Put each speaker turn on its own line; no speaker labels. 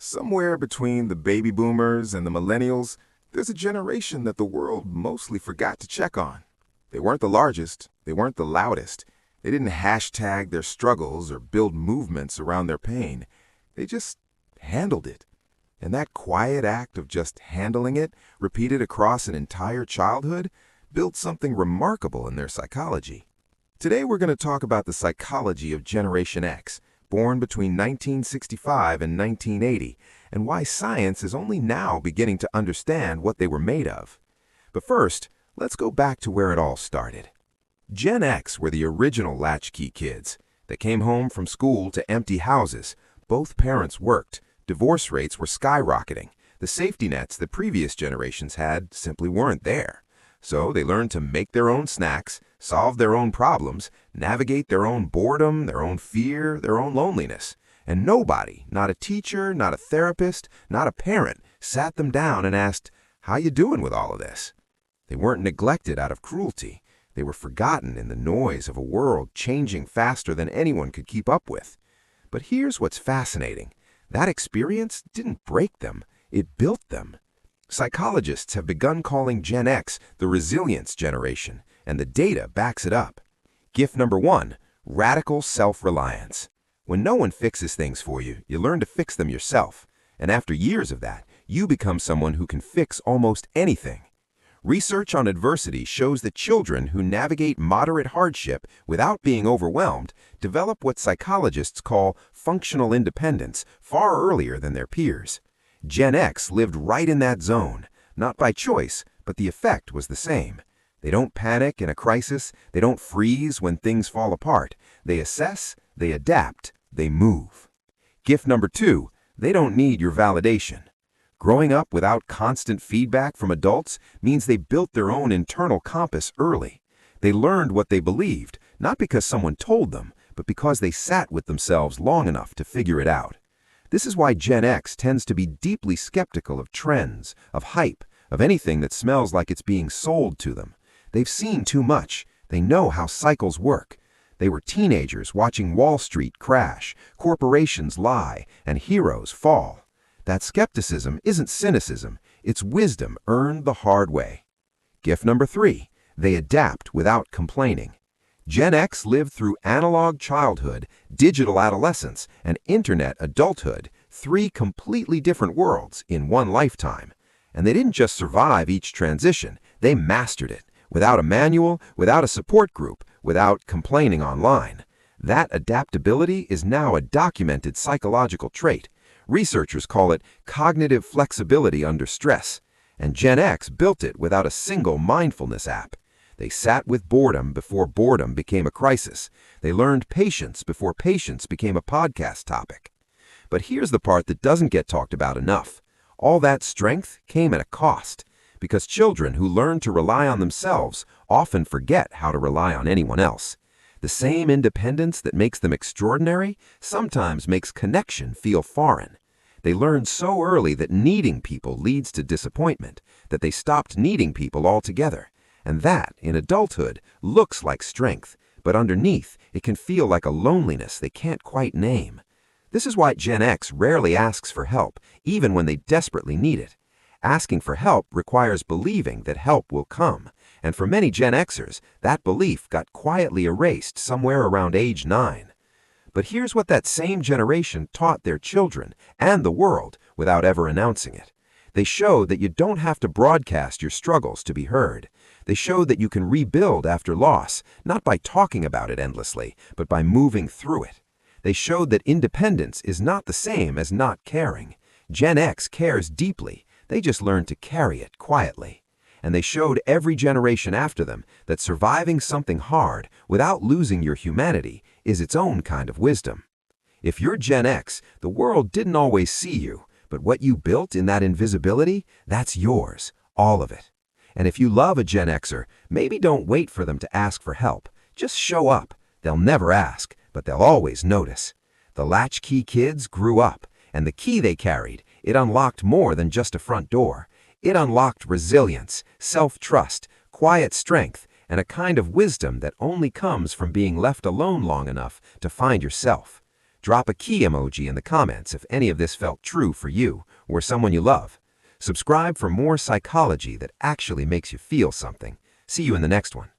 Somewhere between the baby boomers and the millennials, there's a generation that the world mostly forgot to check on. They weren't the largest, they weren't the loudest, they didn't hashtag their struggles or build movements around their pain. They just handled it. And that quiet act of just handling it, repeated across an entire childhood, built something remarkable in their psychology. Today we're going to talk about the psychology of Generation X, born between 1965 and 1980, and why science is only now beginning to understand what they were made of. But first, let's go back to where it all started. Gen X were the original latchkey kids. They came home from school to empty houses. Both parents worked. Divorce rates were skyrocketing. The safety nets that previous generations had simply weren't there. So they learned to make their own snacks, solve their own problems, navigate their own boredom, their own fear, their own loneliness. And nobody, not a teacher, not a therapist, not a parent, sat them down and asked, "How you doing with all of this?" They weren't neglected out of cruelty. They were forgotten in the noise of a world changing faster than anyone could keep up with. But here's what's fascinating. That experience didn't break them, it built them. Psychologists have begun calling Gen X the resilience generation, and the data backs it up. Gift number 1, radical self-reliance. When no one fixes things for you, you learn to fix them yourself. And after years of that, you become someone who can fix almost anything. Research on adversity shows that children who navigate moderate hardship without being overwhelmed develop what psychologists call functional independence far earlier than their peers. Gen X lived right in that zone, not by choice, but the effect was the same. They don't panic in a crisis, they don't freeze when things fall apart. They assess, they adapt, they move. Gift number 2, they don't need your validation. Growing up without constant feedback from adults means they built their own internal compass early. They learned what they believed, not because someone told them, but because they sat with themselves long enough to figure it out. This is why Gen X tends to be deeply skeptical of trends, of hype, of anything that smells like it's being sold to them. They've seen too much. They know how cycles work. They were teenagers watching Wall Street crash, corporations lie, and heroes fall. That skepticism isn't cynicism, it's wisdom earned the hard way. Gift number 3, they adapt without complaining. Gen X lived through analog childhood, digital adolescence, and internet adulthood, 3 completely different worlds in one lifetime. And they didn't just survive each transition, they mastered it, without a manual, without a support group, without complaining online. That adaptability is now a documented psychological trait. Researchers call it cognitive flexibility under stress, and Gen X built it without a single mindfulness app. They sat with boredom before boredom became a crisis. They learned patience before patience became a podcast topic. But here's the part that doesn't get talked about enough. All that strength came at a cost, because children who learn to rely on themselves often forget how to rely on anyone else. The same independence that makes them extraordinary sometimes makes connection feel foreign. They learned so early that needing people leads to disappointment, that they stopped needing people altogether. And that, in adulthood, looks like strength, but underneath, it can feel like a loneliness they can't quite name. This is why Gen X rarely asks for help, even when they desperately need it. Asking for help requires believing that help will come, and for many Gen Xers, that belief got quietly erased somewhere around age 9. But here's what that same generation taught their children and the world without ever announcing it. They showed that you don't have to broadcast your struggles to be heard. They showed that you can rebuild after loss, not by talking about it endlessly, but by moving through it. They showed that independence is not the same as not caring. Gen X cares deeply. They just learned to carry it quietly. And they showed every generation after them that surviving something hard without losing your humanity is its own kind of wisdom. If you're Gen X, the world didn't always see you, but what you built in that invisibility, that's yours, all of it. And if you love a Gen Xer, maybe don't wait for them to ask for help. Just show up. They'll never ask, but they'll always notice. The latchkey kids grew up, and the key they carried, it unlocked more than just a front door. It unlocked resilience, self-trust, quiet strength, and a kind of wisdom that only comes from being left alone long enough to find yourself.
Drop a key emoji in the comments if any of this felt true for you or someone you love. Subscribe for more psychology that actually makes you feel something. See you in the next one.